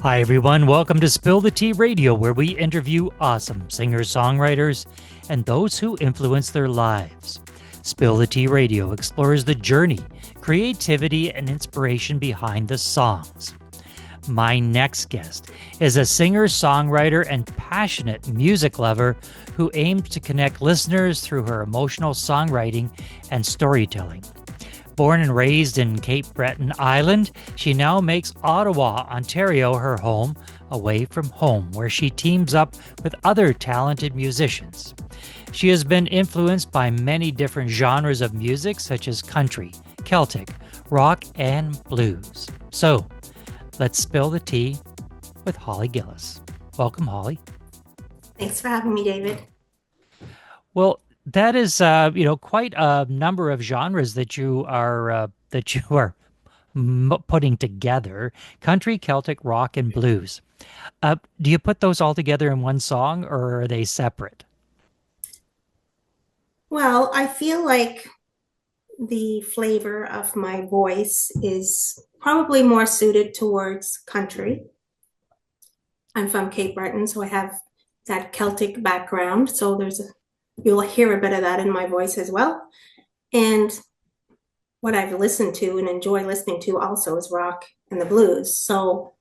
Hi, everyone. Welcome to Spill the Tea Radio, where we interview awesome singers, songwriters, and those who influence their lives. Spill the Tea Radio explores the journey, creativity, and inspiration behind the songs. My next guest is a singer, songwriter, and passionate music lover who aims to connect listeners through her emotional songwriting and storytelling. Born and raised in Cape Breton Island, she now makes Ottawa, Ontario, her home, away from home, where she teams up with other talented musicians. She has been influenced by many different genres of music, such as country, Celtic, rock, and blues. So, let's spill the tea with Holly Gillis. Welcome, Holly. Thanks for having me, David. Well, that is, quite a number of genres that you are putting together: country, Celtic, rock, and blues. Do you put those all together in one song, or are they separate? Well, I feel like the flavor of my voice is probably more suited towards country. I'm from Cape Breton, so I have that Celtic background. So you'll hear a bit of that in my voice as well. And what I've listened to and enjoy listening to also is rock and the blues. So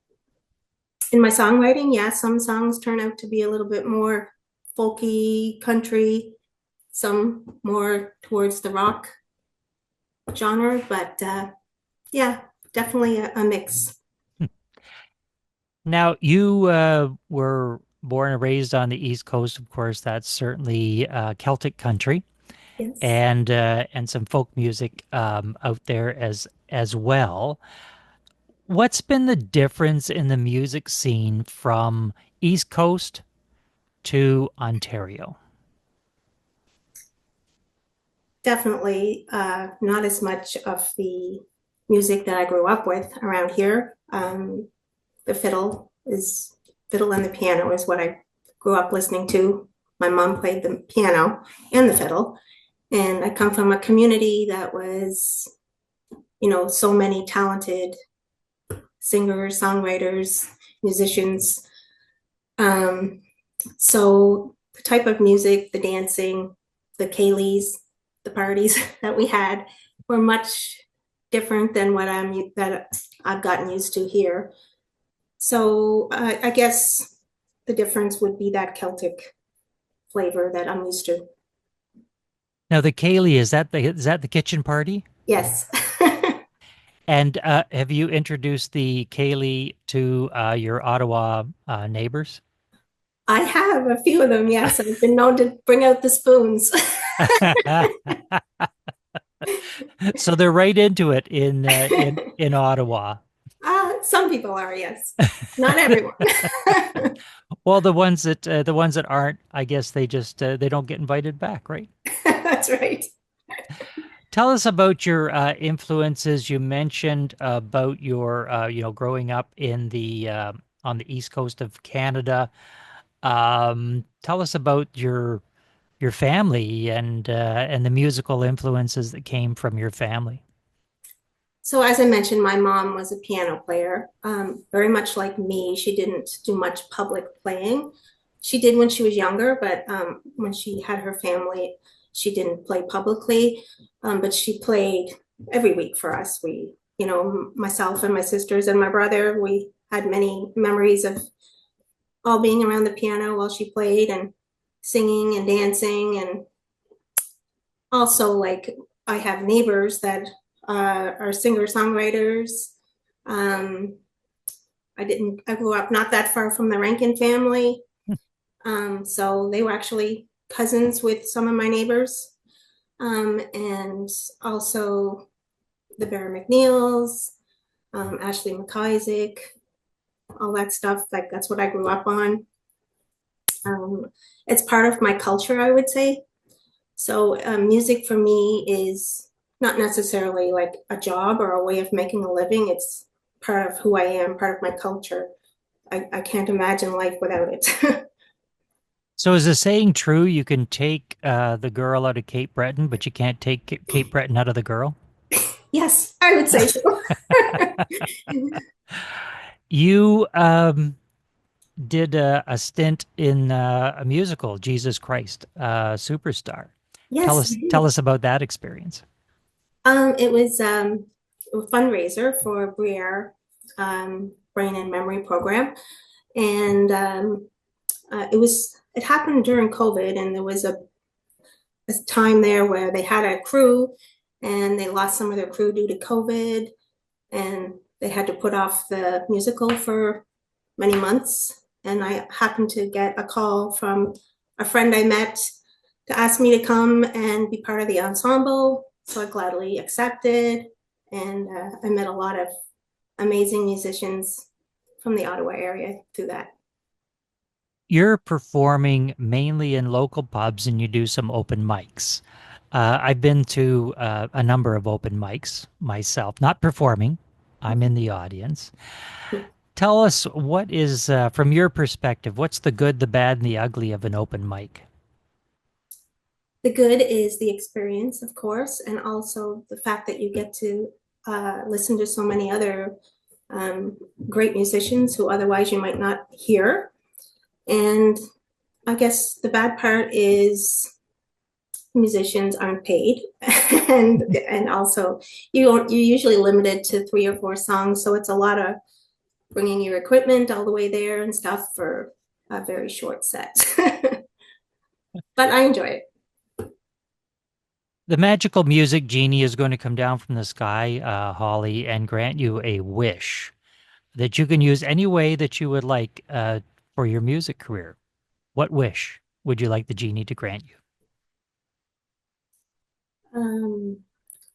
in my songwriting, yeah, some songs turn out to be a little bit more folky, country, some more towards the rock genre, but yeah, definitely a mix. Now, you were born and raised on the East Coast, of course. That's certainly Celtic country, Yes. and some folk music out there as well. What's been the difference in the music scene from East Coast to Ontario? Definitely not as much of the music that I grew up with around here. The fiddle and the piano is what I grew up listening to. My mom played the piano and the fiddle. And I come from a community that was, so many talented singers, songwriters, musicians. So the type of music, the dancing, the Kayleys, the parties that we had were much different than that I've gotten used to here. So I guess the difference would be that Celtic flavor that I'm used to. Now, the Kaylee, is that the kitchen party? Yes. And have you introduced the Kaylee to your Ottawa neighbors? I have a few of them, yes. I've been known to bring out the spoons. So they're right into it in Ottawa. Some people are, yes. Not everyone. Well, the ones that aren't, I guess they don't get invited back, right? That's right. Tell us about your influences. You mentioned about your growing up in the on the east coast of Canada. Tell us about your family and the musical influences that came from your family. So, as I mentioned, my mom was a piano player, very much like me. She didn't do much public playing. She did when she was younger, but when she had her family, she didn't play publicly. But she played every week for us. Myself and my sisters and my brother, we had many memories of all being around the piano while she played and singing and dancing. And also, like, I have neighbors that are singer-songwriters. Um, I grew up not that far from the Rankin family. So they were actually cousins with some of my neighbors. And also the Bear McNeils, Ashley McIsaac, all that stuff. Like, that's what I grew up on. It's part of my culture, I would say. So music for me is not necessarily like a job or a way of making a living. It's part of who I am, part of my culture. I can't imagine life without it. So is the saying true? You can take the girl out of Cape Breton, but you can't take Cape Breton out of the girl? Yes, I would say so. You did a stint in a musical, Jesus Christ Superstar. Yes, I Tell did. us about that experience. It was a fundraiser for Briere Brain and Memory Program, and it happened during COVID, and there was a time there where they had a crew, and they lost some of their crew due to COVID, and they had to put off the musical for many months. And I happened to get a call from a friend I met to ask me to come and be part of the ensemble. So I gladly accepted. And I met a lot of amazing musicians from the Ottawa area through that. You're performing mainly in local pubs and you do some open mics. I've been to a number of open mics myself, not performing. I'm in the audience. Tell us what is, from your perspective, what's the good, the bad, and the ugly of an open mic? The good is the experience, of course, and also the fact that you get to listen to so many other um, great musicians who otherwise you might not hear. And I guess the bad part is musicians aren't paid, and also you're usually limited to 3 or 4 songs, so it's a lot of bringing your equipment all the way there and stuff for a very short set. But I enjoy it. The magical music genie is going to come down from the sky, Holly, and grant you a wish that you can use any way that you would like for your music career. What wish would you like the genie to grant you? Um,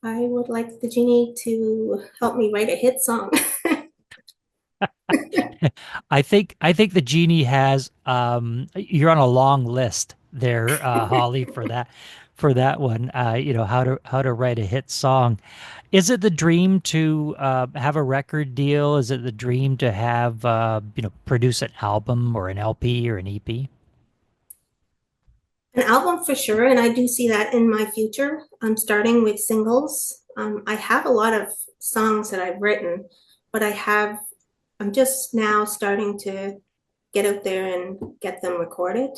I would like the genie to help me write a hit song. I think the genie has you're on a long list there, Holly, for that one. You know how to write a hit song. Is it the dream to have a record deal? Is it the dream to have you know produce an album or an LP or an EP? An album for sure, and I do see that in my future. I'm starting with singles. I have a lot of songs that I've written, but I'm just now starting to get out there and get them recorded.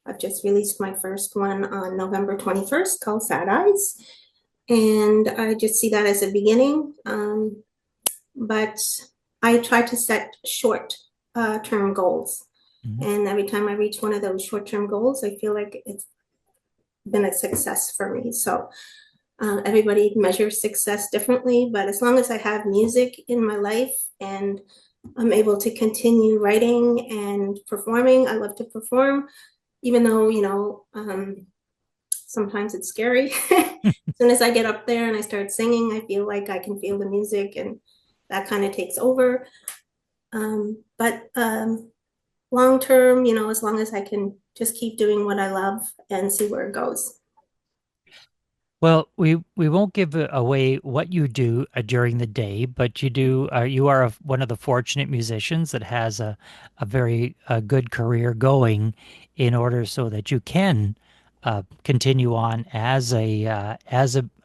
I've just released my first one on November 21st called Sad Eyes, and I just see that as a beginning. But I try to set short term goals. Mhm. And every time I reach one of those short term goals, I feel like it's been a success for me. So everybody measures success differently, but as long as I have music in my life and I'm able to continue writing and performing, I love to perform, even though, sometimes it's scary. As soon as I get up there and I start singing, I feel like I can feel the music and that kind of takes over. But long term, as long as I can just keep doing what I love and see where it goes. Well, we won't give away what you do during the day, but you are one of the fortunate musicians that has a very good career going in order so that you can continue on as a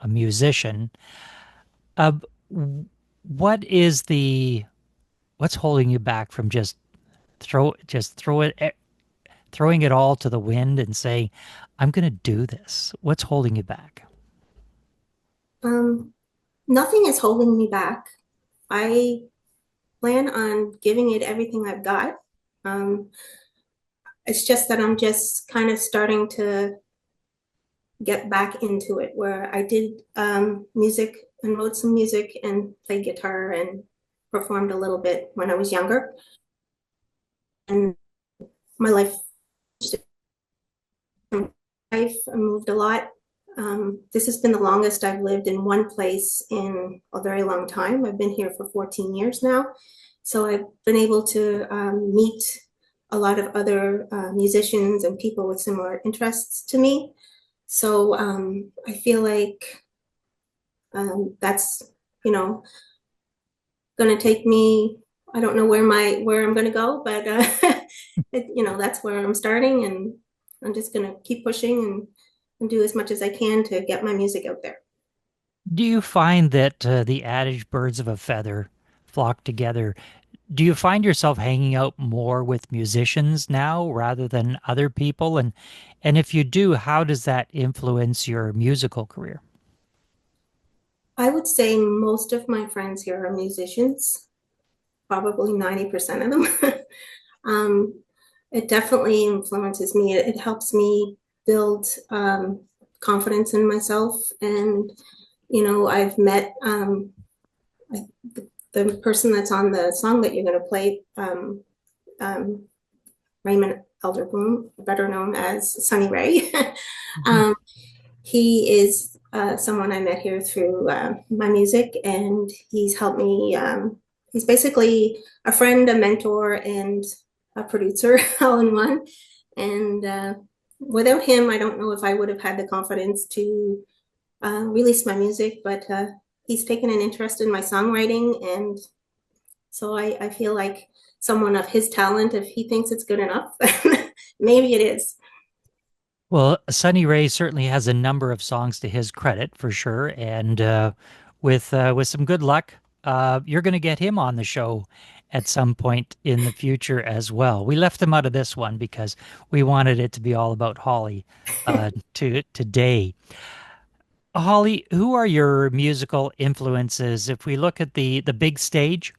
musician. Uh, what is the what's holding you back from throwing it all to the wind and saying, "I'm going to do this"? What's holding you back? Um, Nothing is holding me back. I plan on giving it everything I've got. Um, it's just that I'm just kind of starting to get back into it where I did music and wrote some music and played guitar and performed a little bit when I was younger. And my life moved a lot. This has been the longest I've lived in one place in a very long time. I've been here for 14 years now. So I've been able to meet a lot of other musicians and people with similar interests to me. So I feel like that's, you know, going to take me. I don't know where I'm going to go, but that's where I'm starting, and I'm just going to keep pushing and do as much as I can to get my music out there. Do you find that the adage "birds of a feather flock together. Do you find yourself hanging out more with musicians now rather than other people? And if you do, how does that influence your musical career? I would say most of my friends here are musicians, probably 90% of them. um, it definitely influences me. It helps me build confidence in myself. And, I've met the person that's on the song that you're going to play, um, Raymond Elderboom, better known as Sunny Ray. Mhm. um, he is someone I met here through my music, and he's helped me. He's basically a friend, a mentor, and a producer all in one. And without him, I don't know if I would have had the confidence to release my music, but he's taken an interest in my songwriting. And so I feel like someone of his talent, if he thinks it's good enough, maybe it is. Well, Sunny Ray certainly has a number of songs to his credit for sure, and with some good luck, you're going to get him on the show at some point in the future as well. We left him out of this one because we wanted it to be all about Holly today. Holly, who are your musical influences? If we look at the big stage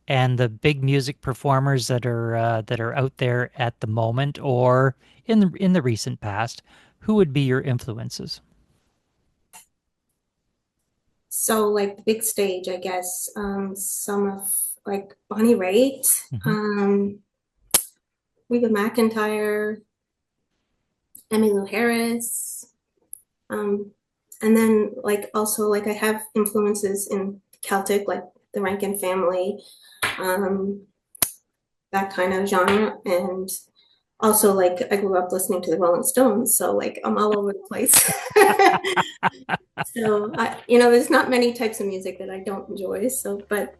and the big music performers that are out there at the moment or in the recent past, who would be your influences? So like the big stage, I guess, some of like Bonnie Raitt, Hmm. um, Reba McEntire, Emmylou Harris, um, and then like also like I have influences in Celtic, like the Rankin family, um, that kind of genre, and also like I grew up listening to the Rolling Stones, so like I'm all over the place. So there's not many types of music that I don't enjoy. So, but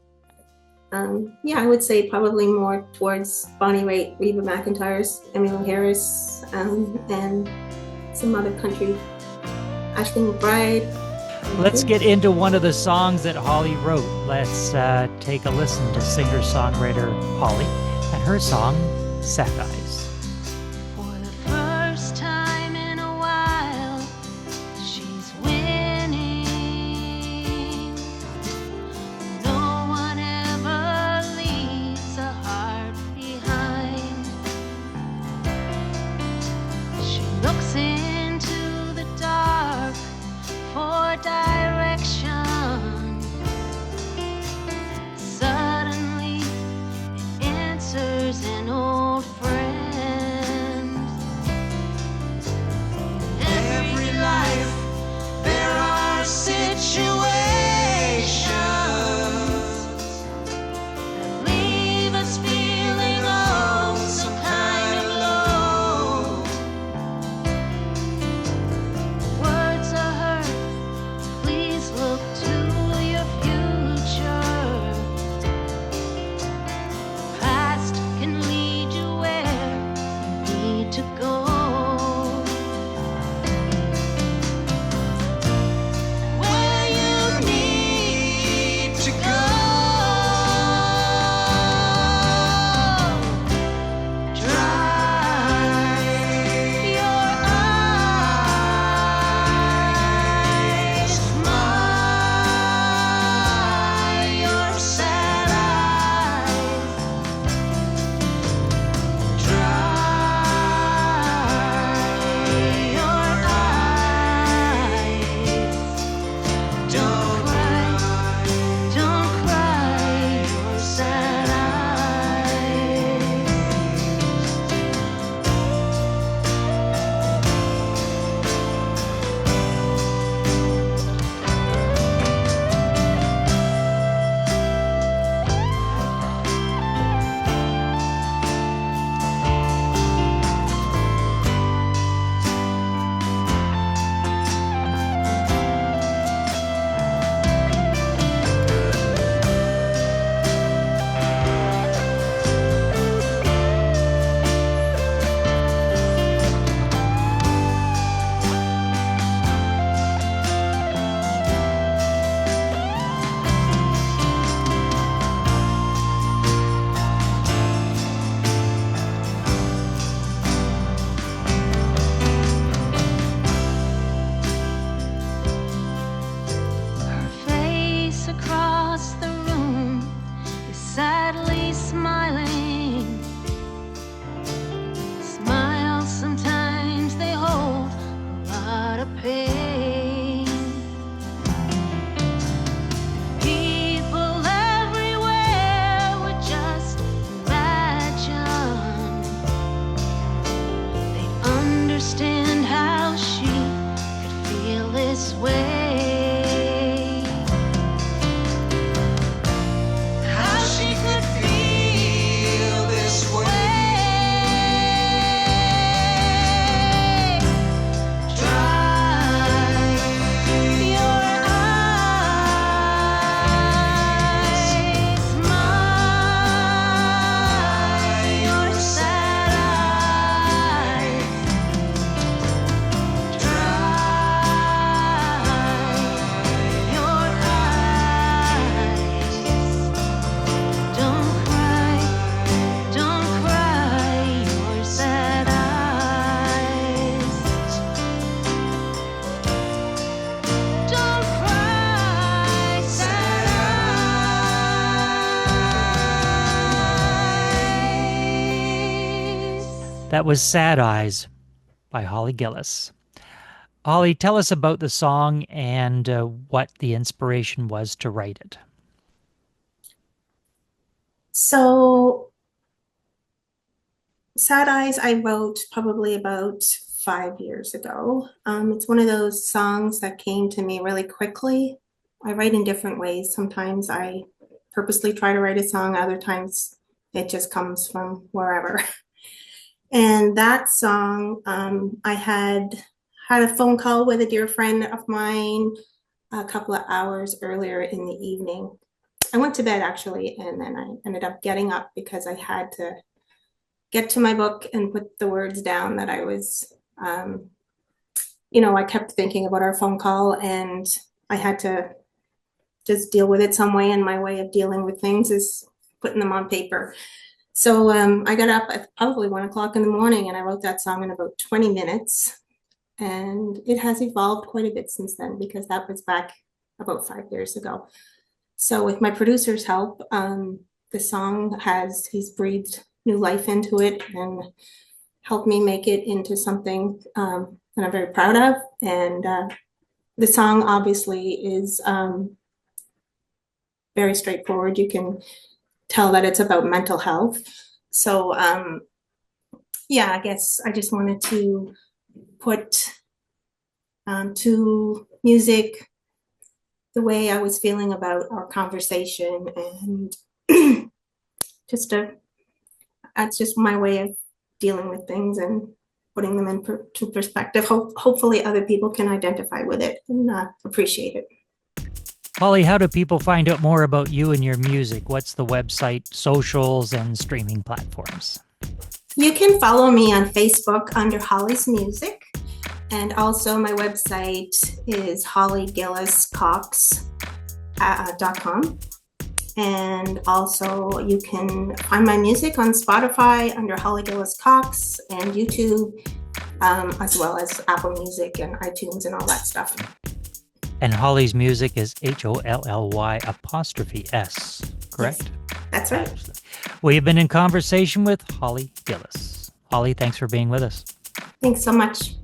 yeah, I would say probably more towards Bonnie Raitt, Reba McEntire's, Emmylou Harris, and some other country, Ashley McBride. Let's get into one of the songs that Holly wrote. Let's take a listen to singer-songwriter Holly and her song Sack Eyes. For the first time in a while, she's winning. No one ever leaves a heart behind. She looks into the dark for direction. Suddenly, it answers an old friend. That was Sad Eyes by Holly Gillis. Holly, tell us about the song and what the inspiration was to write it. So, Sad Eyes, I wrote probably about 5 years ago. It's one of those songs that came to me really quickly. I write in different ways. Sometimes I purposely try to write a song, other times it just comes from wherever. And that song, I had a phone call with a dear friend of mine a couple of hours earlier in the evening. I went to bed actually, and then I ended up getting up because I had to get to my book and put the words down that I was, I kept thinking about our phone call, and I had to just deal with it some way. And my way of dealing with things is putting them on paper. So I got up at probably 1 o'clock in the morning, and I wrote that song in about 20 minutes. And it has evolved quite a bit since then, because that was back about 5 years ago. So with my producer's help, the song he's breathed new life into it and helped me make it into something that I'm very proud of. And the song obviously is very straightforward. You can tell that it's about mental health. So I guess I just wanted to put to music the way I was feeling about our conversation, and that's just my way of dealing with things and putting them into perspective. Hopefully other people can identify with it and appreciate it. Holly, how do people find out more about you and your music? What's the website, socials, and streaming platforms? You can follow me on Facebook under Holly's Music. And also my website is hollygilliscox.com. And also you can find my music on Spotify under Holly Gillis Cox, and YouTube, as well as Apple Music and iTunes and all that stuff. And Holly's Music is HOLLY''S, correct? Yes, that's right. Well, you've been in conversation with Holly Gillis. Holly, thanks for being with us. Thanks so much.